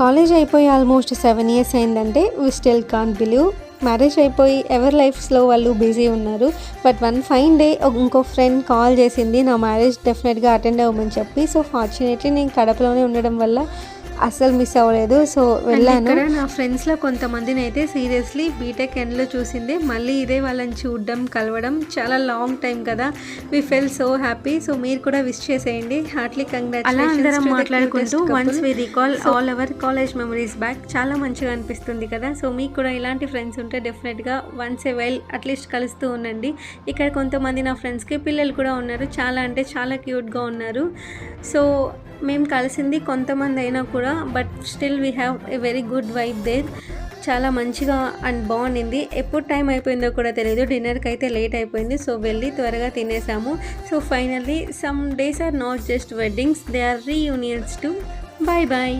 College అయిపోయి almost 7 years అయిందంటే we still can't believe. Marriage అయిపోయి ఎవరి లైఫ్స్లో వాళ్ళు బిజీ ఉన్నారు. బట్ వన్ ఫైన్ డే ఇంకో ఫ్రెండ్ కాల్ చేసింది నా మ్యారేజ్ డెఫినెట్గా అటెండ్ అవ్వమని చెప్పి. సో ఫార్చునేట్లీ నేను కడపలోనే ఉండడం వల్ల అస్సలు మిస్ అవ్వలేదు. సో వెళ్ళాను. ఇక్కడ నా ఫ్రెండ్స్లో కొంతమందిని అయితే సీరియస్లీ బీటెక్ ఎండ్లో చూసింది. మళ్ళీ ఇదే వాళ్ళని చూడడం కలవడం చాలా లాంగ్ టైం కదా. We felt so happy. So మీరు కూడా విష్ చేసేయండి. Heartily congratulations. మాట్లాడుకుంటూ once we recall all our college memories back. చాలా మంచిగా అనిపిస్తుంది కదా. సో మీకు కూడా ఇలాంటి ఫ్రెండ్స్ ఉంటే డెఫినెట్గా వన్స్ ఏ వైల్ అట్లీస్ట్ కలుస్తూ ఉండండి. ఇక్కడ కొంతమంది నా ఫ్రెండ్స్కి పిల్లలు కూడా ఉన్నారు. చాలా అంటే చాలా క్యూట్గా ఉన్నారు. సో మేము కలిసింది కొంతమంది అయినా కూడా but still we have a very good vibe there. చాలా మంచిగా అండ్ బాగుండింది. ఎప్పుడు టైం అయిపోయిందో కూడా తెలియదు. డిన్నర్కి అయితే లేట్ అయిపోయింది. సో వెళ్ళి త్వరగా తినేసాము. So finally some days are not just weddings, they are reunions too. Bye bye.